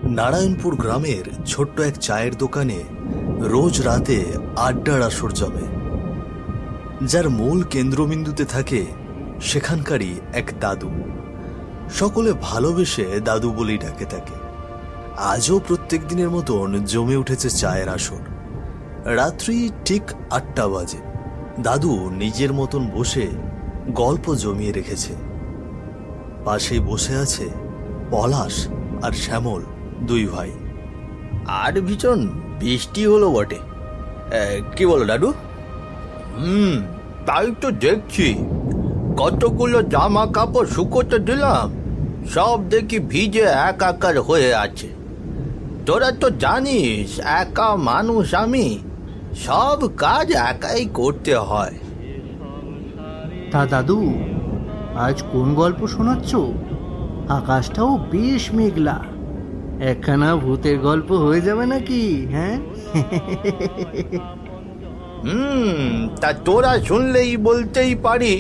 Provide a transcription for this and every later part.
নারায়ণপুর গ্রামের ছোট্ট এক চায়ের দোকানে রোজ রাতে আড্ডার আসর জমে। যার মূল কেন্দ্রবিন্দুতে থাকে সেখানকারই এক দাদু। সকলে ভালোবেসে দাদু বলেই ডাকে তাকে। আজও প্রত্যেক দিনের মতন জমে উঠেছে চায়ের আসর। রাত্রি ঠিক ৮টা বাজে। দাদু নিজের মতন বসে গল্প জমিয়ে রেখেছে। পাশেই বসে আছে পলাশ আর শ্যামল, দুই ভাই। আর ভীষণ বৃষ্টি হলো বটে, কি বলো দাদু? তাই তো দেখছি, কতগুলো জামা কাপড় শুকোতে দিলাম, সব দেখি ভিজে একাকার হয়ে আছে। তোরা তো জানিস একা মানুষ আমি, সব কাজ একাই করতে হয়। তা দাদু, আজ কোন গল্প শোনাচ্ছ? আকাশটাও বেশ মেঘলা, একখানা ভূতের গল্প হয়ে যাবে নাকি? হ্যাঁ, তা তোরা শুনলেই বলতেই পারি,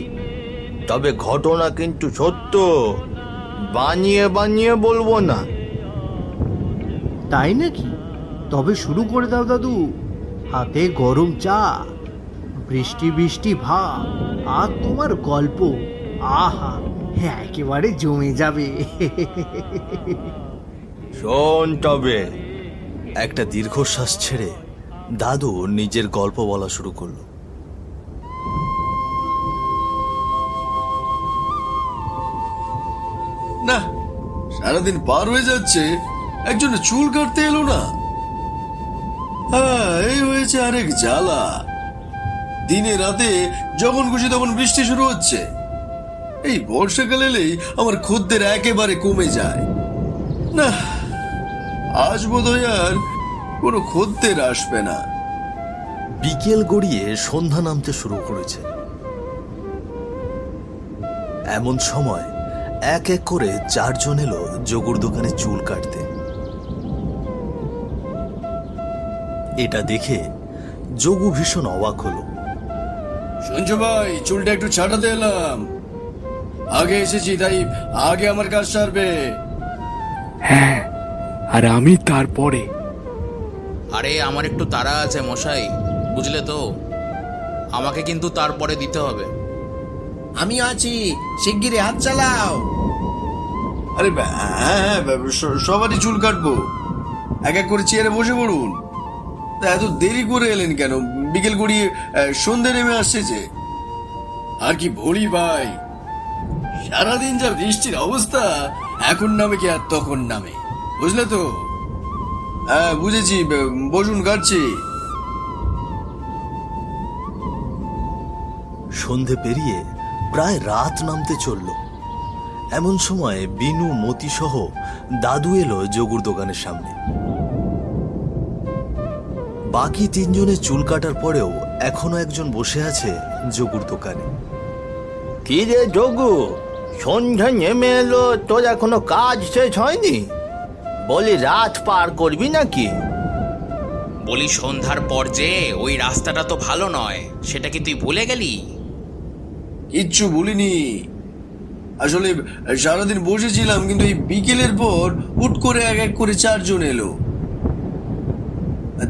তবে ঘটনা কিন্তু সত্য, বানিয়ে বানিয়ে বলবো না। তাই নাকি? তবে শুরু করে দাও দাদু। হাতে গরম চা, বৃষ্টি বৃষ্টি ভাব, আর তোমার গল্প, আহা, একেবারে জমে যাবে। শোন তবে। একটা দীর্ঘশ্বাস ছেড়ে দাদু নিজের গল্প বলা শুরু করলো। না, সারাদিন পার হয়ে যাচ্ছে, একজন চুল কাটতে এলো না। হ্যাঁ, এই হয়েছে আরেক জ্বালা। দিনে রাতে যখন খুশি তখন বৃষ্টি শুরু হচ্ছে। এই বর্ষাকাল এলেই আমার খদ্দের একেবারে কমে যায়। না, আজ বোধহয় আর কোনো খদ্দের আসবে না। বিকেল গড়িয়ে সন্ধ্যা নামতে শুরু করেছে। এমন সময় এক এক করে 4 জন এলো যোগুর দোকানে চুল কাটতে। এটা দেখে যোগু ভীষণ অবাক হলো। শুনছো ভাই, চুলটা একটু ছাটাতে এলাম। আগে এসেছি তাই আগে আমার কাজ সারবে। হ্যাঁ, আর আমি তারপরে। আরে আমার একটু তাড়া আছে মশাই, বুঝলে তো, আমাকে কিন্তু তারপরে দিতে হবে। আমি আছি, শিগগিরই হাত চালাও। আরে হ্যাঁ, সবারই চুল কাটবো। এক এক করে চেয়ারে বসে পড়ুন। তা এত দেরি করে এলেন কেন? বিকেল গড়িয়ে সন্ধে নেমে আসছে যে। আর কি বলি ভাই, সারাদিন যা বৃষ্টির অবস্থা, এখন নামে কি আর তখন নামে, বুঝলে তো? হ্যাঁ বুঝেছি, বসুন, কাটছি। সন্ধে পেরিয়ে প্রায় রাত নামতে চলল। এমন সময় বিনু, মতি সহ দাদু এলো যোগুর দোকানের সামনে। বাকি 3 জনের চুল কাটার পরেও এখনো একজন বসে আছে যোগুর দোকানে। কি রে যোগু, সন্ধ্যা নেমে এলো, তোর এখনো কাজ শেষ হয়নি? বলি রাত পার করবি নাকি? বলি সন্ধ্যার পর যে ওই রাস্তাটা তো ভালো নয়, সেটা কি তুই ভুলে গেলি? কিচ্ছু ভুলিনি। আসলে সারাদিন বসেছিলাম, কিন্তু এই বিকেলের পর হুট করে এক এক করে 4 জন এলো।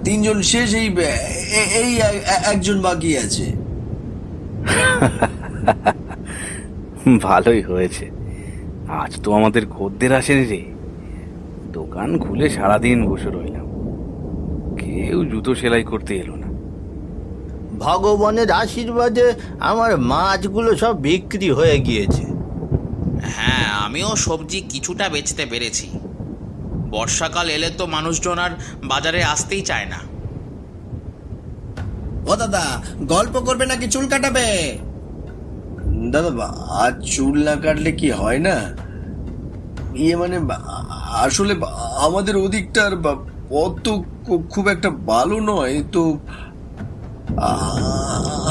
3 জন শেষ, এই একজন বাকি আছে। ভালোই হয়েছে, আজ তো আমাদের খদ্দের আসেনি রে। দোকান খুলে সারাদিন বসে রইলাম, কেউ জুতো সেলাই করতে এলো না। ভগবানের আশীর্বাদে আমার মাছগুলো সব বিক্রি হয়ে গিয়েছে। হ্যাঁ, আমিও সবজি কিছুটা বেচতে পেরেছি। বর্ষাকাল এলে তো মানুষজন আর বাজারে আসতেই চায় না। ও দাদা, গল্প করবে নাকি চুল কাটাবে? দাদা, আজ চুল না কাটলে কি হয় না? মানে আসলে আমাদের ওদিকটার পথ তো খুব একটা ভালো নয় তো,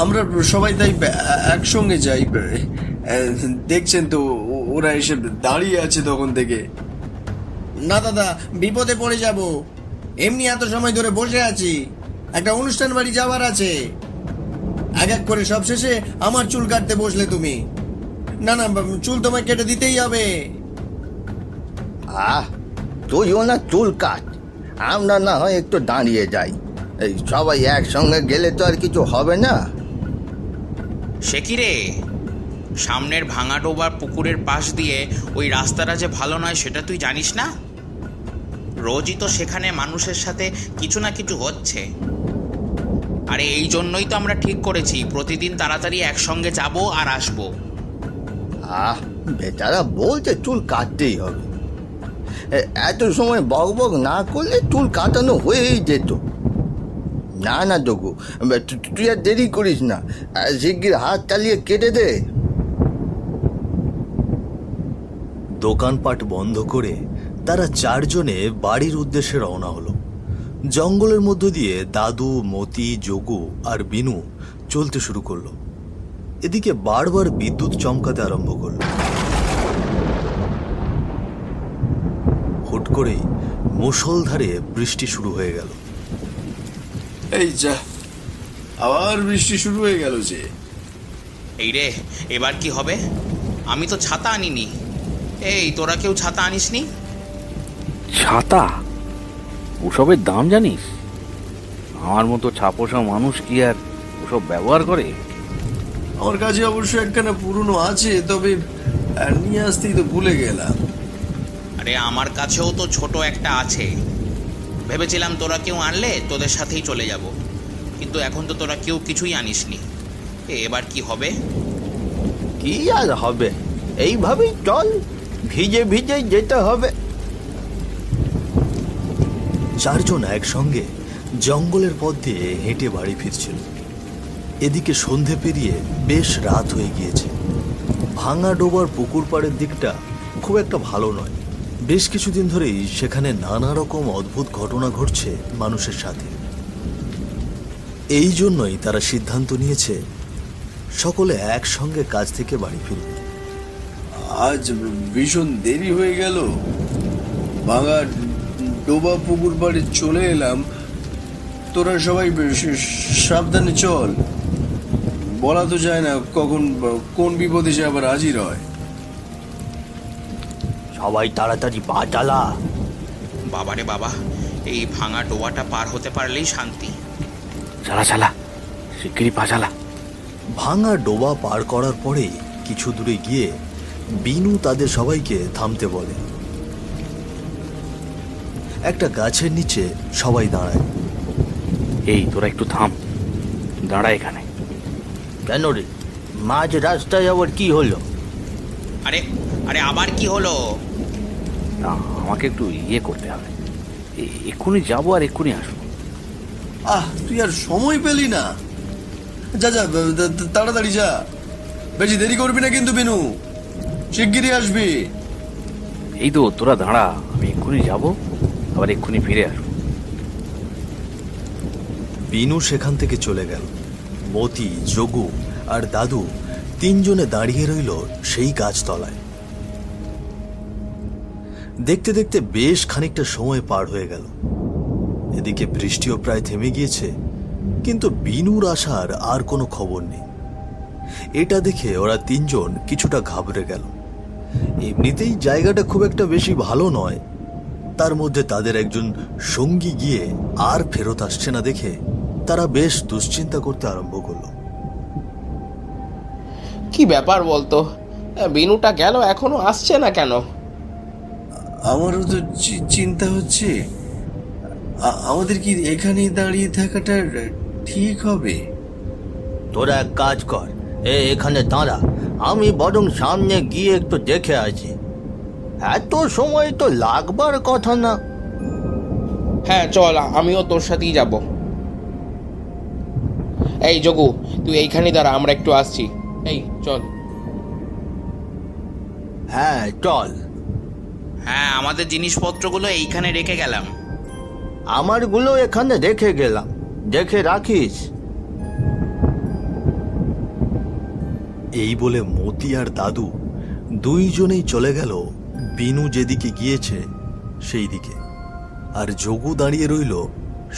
আমরা সবাই তাই একসঙ্গে যাই। দেখছেন তো, ওরা এসে দাঁড়িয়ে আছে তখন থেকে। না দাদা, বিপদে পড়ে যাব। এমনি এত সময় ধরে বসে আছি, একটা অনুষ্ঠান বাড়ি যাওয়ার আছে। এক এক করে সব শেষে আমার চুল কাটতে বসলে তুমি। না না, চুল তোমায় কেটে দিতেই হবে। তুইও না চুল কাট, আমরা না হয় একটু দাঁড়িয়ে যাই। এই সবাই একসঙ্গে গেলে তো আর কিছু হবে না। সে কি রে, সামনের ভাঙা ডোবার পুকুরের পাশ দিয়ে ওই রাস্তাটা যে ভালো নয় সেটা তুই জানিস না? রোজই তো সেখানে মানুষের সাথে কিছু না কিছু হচ্ছে। আরে এই জন্যই তো আমরা ঠিক করেছি প্রতিদিন তাড়াতাড়ি একসঙ্গে যাব আর আসবো। বেচারা বলছে চুল কাটতেই হবে। এত সময় বক বক না করলে চুল কাটানো হয়েই যেত। না না যোগু, তুই আর দেরি করিস না, শিগগির হাত চালিয়ে কেটে দে। দোকানপাট বন্ধ করে তারা চারজনে বাড়ির উদ্দেশ্যে রওনা হলো। জঙ্গলের মধ্য দিয়ে দাদু, মতি, যোগু আর বিনু চলতে শুরু করলো। এদিকে বারবার বিদ্যুৎ চমকাতে আরম্ভ করলো। হুট করেই মুষলধারে বৃষ্টি শুরু হয়ে গেল। এই যা, আবার বৃষ্টি শুরু হয়ে গেল যে। এই রে, এবার কি হবে? আমি তো ছাতা আনিনি। এই তোরা কেউ ছাতা আনিসনি? ছাতা? ওসবের দাম জানিস? আমার মতো ছাপোষা মানুষ কি আর ওসব ব্যবহার করে? আমার কাছে অবশ্য একখানা পুরনো আছে, তবে নিয়ে আসতেই তো ভুলে গেলাম। আরে আমার কাছেও তো ছোট একটা আছে। ভেবেছিলাম তোরা কেউ আনলে তোদের সাথেই চলে যাব, কিন্তু এখন তো তোরা কেউ কিছুই আনিসনি। এবার কি হবে? কি আর হবে, এইভাবেই চল, ভিজে ভিজে যেতে হবে। চারজন একসঙ্গে জঙ্গলের পথ দিয়ে হেঁটে বাড়ি ফিরছিল। এদিকে সন্ধে পেরিয়ে বেশ রাত হয়ে গিয়েছে। ভাঙা ডোবার পুকুর পাড়ের দিকটা খুব একটা ভালো নয়। বেশ কিছুদিন ধরেই সেখানে নানা রকম অদ্ভুত ঘটনা ঘটছে মানুষের সাথে। এই জন্যই তারা সিদ্ধান্ত নিয়েছে সকলে একসঙ্গে কাজ থেকে বাড়ি ফিরবে। আজ ভীষণ দেরি হয়ে গেল। ভাঙা ডোবা পুকুর পাড়ে চলে এলাম। তোরা সবাই সাবধানে চল, বলা তো যায় না কখন কোন বিপদে সে আবার হাজির হয়। সবাই তাড়াতাড়ি পা চালা। বাবারে বাবা, এই ভাঙা ডোবাটা পার হতে পারলেই শান্তি। চালা চালা, শিগগিরই পা চালা। ভাঙা ডোবা পার করার পরে কিছু দূরে গিয়ে বিনু তাদের সবাইকে থামতে বলে। একটা গাছের নিচে সবাই দাঁড়ায়। এই তোরা একটু থাম, দাঁড়া এখানে। কেন রে, মাঝ রাস্তায় আবার কি হলো? আরে আরে আবার কি হলো? না, আমাকে একটু করতে হবে। এক্ষুনি যাবো আর এক্ষুনি আসবো। তুই আর সময় পেলি না? যা যা, তাড়াতাড়ি যা, বেশি দেরি করবি না কিন্তু বিনু, শিগগিরই আসবি। এই তো তোরা দাঁড়া, আমি এক্ষুনি যাবো, আবার এক্ষুনি ফিরে আসবো। বিনু সেখান থেকে চলে গেল। মতি, যোগু আর দাদু তিনজনে দাঁড়িয়ে রইল সেই গাছতলায়। দেখতে দেখতে বেশ খানিকটা সময় পার হয়ে গেল। এদিকে বৃষ্টিও প্রায় থেমে গিয়েছে, কিন্তু বিনুর আসার আর কোনো খবর নেই। এটা দেখে ওরা তিনজন কিছুটা ঘাবড়ে গেল। এমনিতেই জায়গাটা খুব একটা বেশি ভালো নয়, তার মধ্যে তাদের একজন সঙ্গী গিয়ে আর ফেরত আসছে না দেখে তারা বেশ দুশ্চিন্তা করতে আরম্ভ করলো। কি ব্যাপার বলতো, বিনুটা গেল এখনো আসছে না কেন? আমারও তো চিন্তা হচ্ছে, আমাদের কি এখানেই দাঁড়িয়ে থাকাটা ঠিক হবে? তোরা এক কাজ কর, এখানে দাঁড়া, আমি বরং সামনে গিয়ে একটু দেখে আসি। এত সময় তো লাগবার কথা না। হ্যাঁ চল, আমিও তোর সাথেই যাব। এই যোগু, তুই এইখানেই দাঁড়া, আমরা একটু আসছি। এই চল। হ্যাঁ চল। হ্যাঁ, আমাদের জিনিসপত্রগুলো এইখানে রেখে গেলাম। আমারগুলো এখানে রেখে গেলাম, দেখে রাখিস। এই বলে মতি আর দাদু দুইজনেই চলে গেল বিনু যেদিকে গিয়েছে সেই দিকে, আর যোগু দাঁড়িয়ে রইল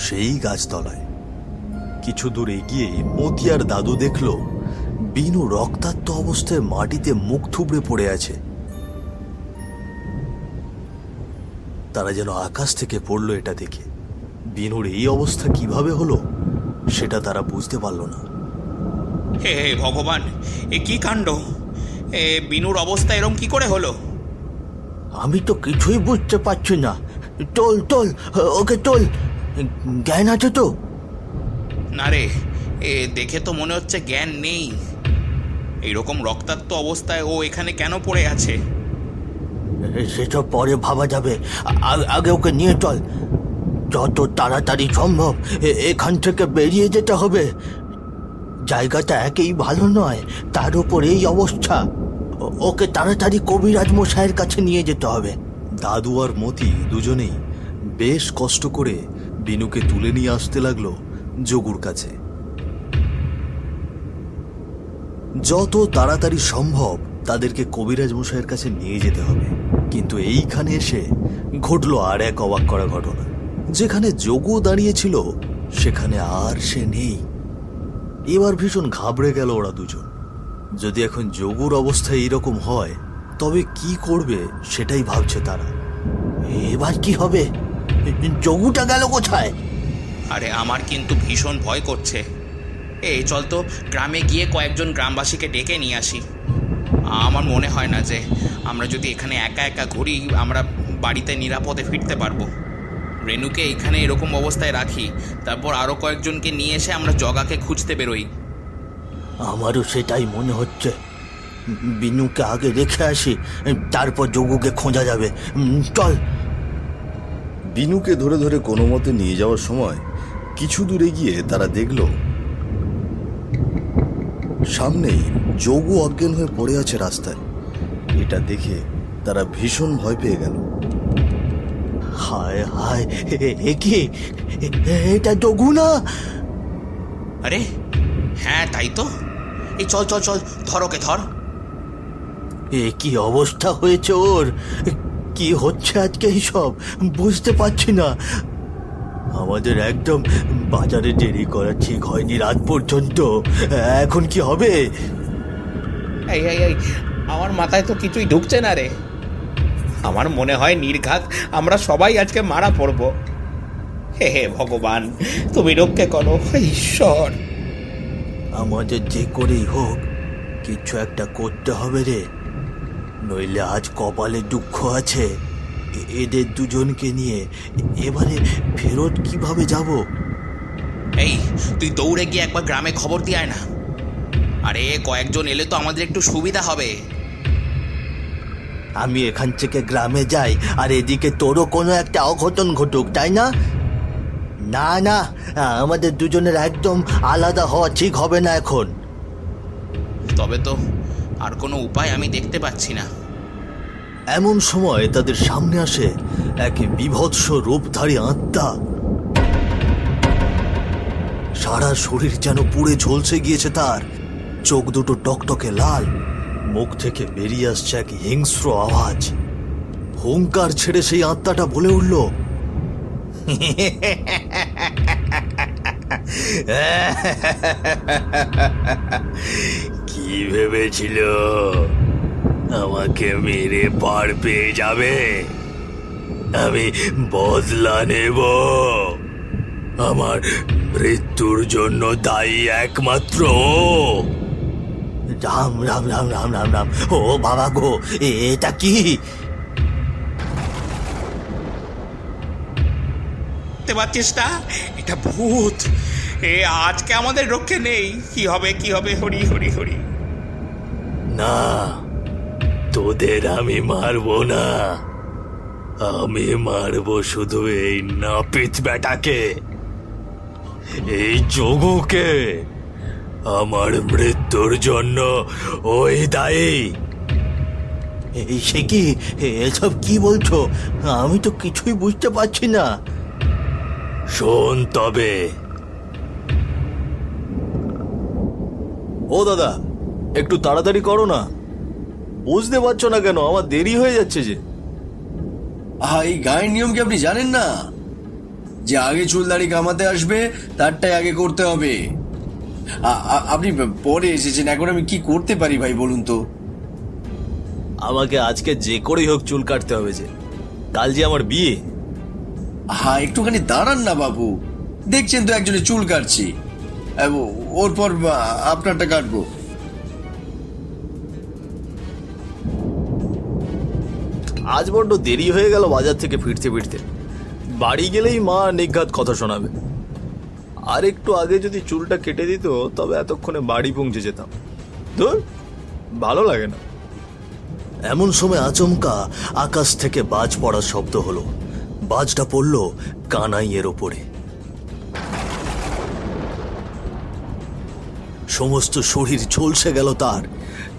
সেই গাছতলায়। কিছু দূর এগিয়ে মতি আর দাদু দেখল বিনু রক্তাক্ত অবস্থায় মাটিতে মুখ থুবড়ে পড়ে আছে। তারা যেন আকাশ থেকে পড়লো এটা দেখে। বিনুর এই অবস্থা কিভাবে হলো সেটা তারা বুঝতে পারল না। হে হে ভগবান, এ কি কাণ্ড! এ বিনুর অবস্থা এরম কি করে হলো? আমি তো কিছুই বুঝতে পারছি না। তোল তোল, ওকে তোল। জ্ঞান আছে তো? না রে, এ দেখে তো মনে হচ্ছে জ্ঞান নেই। এইরকম রক্তাক্ত অবস্থায় ও এখানে কেন পড়ে আছে? সেসব পরে ভাবা যাবে। আগে ওকে নিয়ে চল, যত তাড়াতাড়ি সম্ভব এখান থেকে বেরিয়ে যেতে হবে। জায়গাটা একেই ভালো নয়, তার উপর এই অবস্থা। ওকে তাড়াতাড়ি কবিরাজ মশাইয়ের কাছে নিয়ে যেতে হবে। দাদু আর মতি দুজনেই বেশ কষ্ট করে বিনুকে তুলে নিয়ে আসতে লাগলো যোগুর কাছে। যত তাড়াতাড়ি সম্ভব তাদেরকে কবিরাজ মশাইয়ের কাছে নিয়ে যেতে হবে। কিন্তু এইখানে এসে ঘটলো আর এক অবাক করা ঘটনা। যেখানে যোগু দাঁড়িয়েছিল সেখানে আর সে নেই। এবার ভীষণ ঘাবড়ে গেল ওরা দুজন। যদি এখন যোগুর অবস্থা এইরকম হয় তবে কি করবে সেটাই ভাবছে তারা। এবার কি হবে? যোগুটা গেল কোথায়? আরে আমার কিন্তু ভীষণ ভয় করছে। এই চল তো গ্রামে গিয়ে কয়েকজন গ্রামবাসীকে ডেকে নিয়ে আসি। আমার মনে হয় না যে আমরা যদি এখানে একা একা ঘুরি আমরা বাড়িতে নিরাপদে ফিরতে পারবো। রেনুকে এখানে এরকম অবস্থায় রাখি, তারপর আরও কয়েকজনকে নিয়ে এসে আমরা জগাকে খুঁজতে বেরোই। আমারও সেটাই মনে হচ্ছে। বিনুকে আগে রেখে আসি, তারপর যোগুকে খোঁজা যাবে। চল। বিনুকে ধরে ধরে কোনো মতে নিয়ে যাওয়ার সময় কিছু দূরে গিয়ে তারা দেখল সামনেই যোগু অজ্ঞান হয়ে পড়ে আছে রাস্তায়। এটা দেখে তারা ভীষণ ভয় পেয়ে গেল। হায় হায়, এ কি? এটা যোগু না? আরে হ্যাঁ, তাই তো। এই চল চল চল, ধর ওকে, ধর। এ কি অবস্থা হয়েছে ওর? কি হচ্ছে আজকে এইসব বুঝতে পারছি না। আমাদের একদম বাজারে দেরি করা ঠিক হয়নি রাত পর্যন্ত। এখন কি হবে? এই এই এই, আমার মাথায় তো কিছুই ঢুকছে না রে। আমার মনে হয় নির্ঘাত আমরা সবাই আজকে মারা পড়ব। হে হে ভগবান, তুমি রক্ষে করো ঈশ্বর। আমাদের যে করেই হোক কিছু একটা করতে হবে রে, নইলে আজ কপালে দুঃখ আছে। এদের দুজনকে নিয়ে এবারে ফেরত কিভাবে যাব? এই তুই দৌড়ে গিয়ে একবার গ্রামে খবর দিয়ে আয় না। আরে কয়েকজন এলে তো আমাদের একটু সুবিধা হবে। আমি এখান থেকে গ্রামে যাই আর এদিকে তোরও কোনো একটা অঘটন ঘটুক, তাই না? না না, আমাদের দুজনের একদম আলাদা হওয়া ঠিক হবে না এখন। তবে তো আর কোনো উপায় আমি দেখতে পাচ্ছি না। এমন সময় তাদের সামনে আসে এক বীভৎস রূপধারী আত্মা। সারা শরীর যেন পুড়ে ঝলসে গিয়েছে তার। চোখ দুটো টকটকে লাল, মুখ থেকে বেরিয়ে আসছে এক হিংস্র আওয়াজ। হুঙ্কার ছেড়ে সেই আত্মাটা বলে উঠল, কি ভেবেছিল আমাকে মেরে পার পেয়ে যাবে? আমি বদলা নেব। আমার মৃত্যুর জন্য দায়ী একমাত্র ও। রাম রাম রাম রাম রাম রাম। ও বাবা গো, এটা কি? দেখতে পাচ্ছিস না, এটা ভূত। এ আজকে আমাদের রক্ষে নেই। কি হবে কি হবে, হরি হরি হরি। না, তোদের আমি মারবো না। আমি মারবো শুধু এই নাপিত বেটাকে, এই যোগুকে। আমার মৃত্যুর জন্য ওই দায়ী। সে কি? এসব কি বলছো? আমি তো কিছুই বুঝতে পারছি না। শোন তবে। ও দাদা, একটু তাড়াতাড়ি করো না। বুঝতে পারছো না কেন? আমার দেরি হয়ে যাচ্ছে যে। এই গায়ের নিয়ম কি আপনি জানেন না? যে আগে চুলদাড়ি কামাতে আসবে তারটাই আগে করতে হবে। আপনি পরে এসেছেন, এখন আমি কি করতে পারি ভাই বলুন তো? আমাকে আজকে যে করেই হোক চুল কাটতে হবে যে। কাল যে আমার বিয়ে। হ্যাঁ, একটুখানি দাঁড়ান না বাবু, দেখছেন তো একজনের চুল কাটছি, ওর পর আপনারটা কাটবো। আজ বড্ড দেরি হয়ে গেল বাজার থেকে ফিরতে ফিরতে। বাড়ি গেলেই মা নিঘাত কথা শোনাবে। আর একটু আগে যদি চুলটা কেটে দিত তবে এতক্ষণে বাড়ি পৌঁছে যেতাম। ধুর, ভালো লাগে না। এমন সময় আচমকা আকাশ থেকে বাজ পড়ার শব্দ হলো। বাজটা পড়ল কানাইয়ের ওপরে। সমস্ত শরীর ঝলসে গেল তার।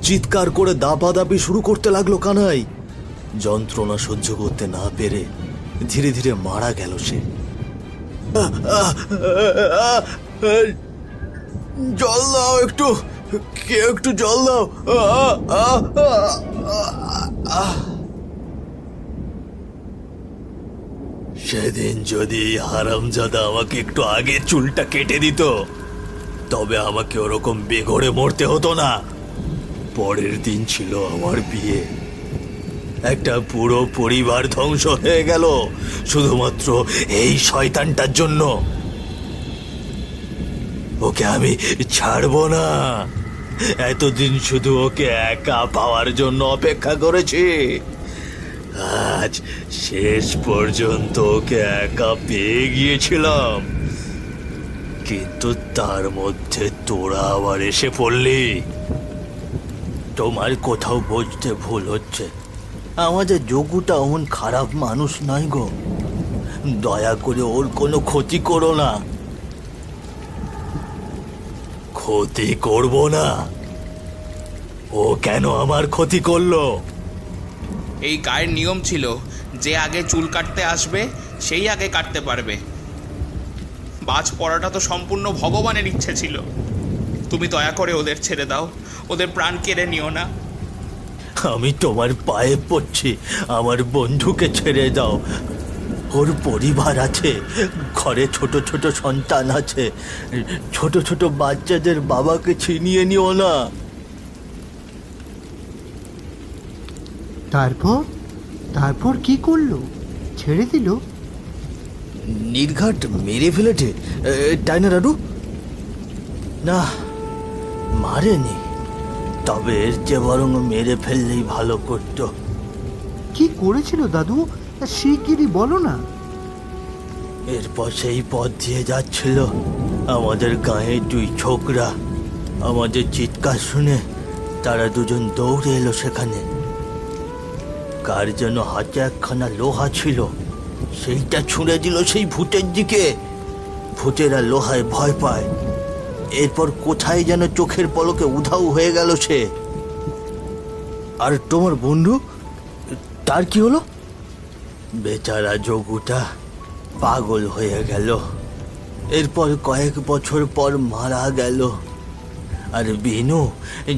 চিৎকার করে দাপাদাপি শুরু করতে লাগলো কানাই। যন্ত্রণা সহ্য করতে না পেরে ধীরে ধীরে মারা গেল সে। জল দাও একটু, কেউ একটু জল দাও। সেদিন যদি হারামজাদা আমাকে একটু আগে চুলটা কেটে দিত তবে আমাকে ওরকম বেঘরে মরতে হতো না। পরের দিন ছিল আমার বিয়ে। একটা পুরো পরিবার ধ্বংস হয়ে গেল শুধুমাত্র এই শয়তানটার জন্য। ওকে আমি ছাড়বো না। এতদিন শুধু ওকে একা পাওয়ার জন্য অপেক্ষা করেছি। আজ শেষ পর্যন্ত ওকে একা পেয়ে গিয়েছিলাম, কিন্তু তার মধ্যে তোরা আবার এসে পড়লি। তোমার কোথাও বুঝতে ভুল হচ্ছে। আমাদের যোগুটা এমন খারাপ মানুষ নয় গো। দয়া করে ওর কোনো ক্ষতি করো না। ক্ষতি করব না? ও কেন আমার ক্ষতি করলো? এই গায়ের নিয়ম ছিল যে আগে চুল কাটতে আসবে সেই আগে কাটতে পারবে। বাজ পড়াটা তো সম্পূর্ণ ভগবানের ইচ্ছে ছিল। তুমি দয়া করে ওদের ছেড়ে দাও, ওদের প্রাণ কেড়ে নিও না। আমি তোমার পায়ে পড়ছি, আমার বন্ধুকে ছেড়ে দাও। ওর পরিবার আছে, ঘরে ছোট ছোট সন্তান আছে। ছোট ছোট বাচ্চাদের বাবাকে ছিনিয়ে নিও না। তারপর তারপর কি করলো? ছেড়ে দিল? নির্ঘাট মেরে ফেলেছে, তাই না দাদু? না, মারেনি। তবে এর চেয়ে বরং মেরে ফেললেই ভালো করতো। কি করেছিল দাদু? শিগগিরই বলো না। এরপর সেই পথ দিয়ে যাচ্ছিল আমাদের গাঁয়ে দুই ছোকরা। আমাদের চিৎকার শুনে তারা দুজন দৌড়ে এলো সেখানে। কার যেন হাতে একখানা লোহা ছিল, সেইটা ছুঁড়ে দিল সেই ভূতের দিকে। ভূতেরা লোহায় ভয় পায়। এরপর কোথায় যেন চোখের পলকে উধাও হয়ে গেল সে। আর তোমার বন্ধু, তার কি হলো? বেচারা যোগুটা পাগল হয়ে গেল। এরপর কয়েক বছর পর মারা গেল। আর বিনু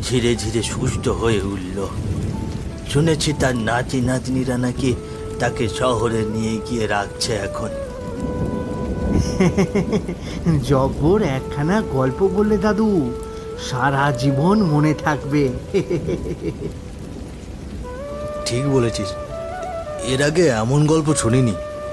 ধীরে ধীরে সুস্থ হয়ে উঠল। শুনেছি তার নাতি নাতনিরা নাকি তাকে শহরে নিয়ে গিয়ে রাখছে এখন। জব্বর একখানা গল্প বললে দাদু, সারা জীবন মনে থাকবে। ঠিক বলেছিস, এর আগে এমন গল্প শুনিনি।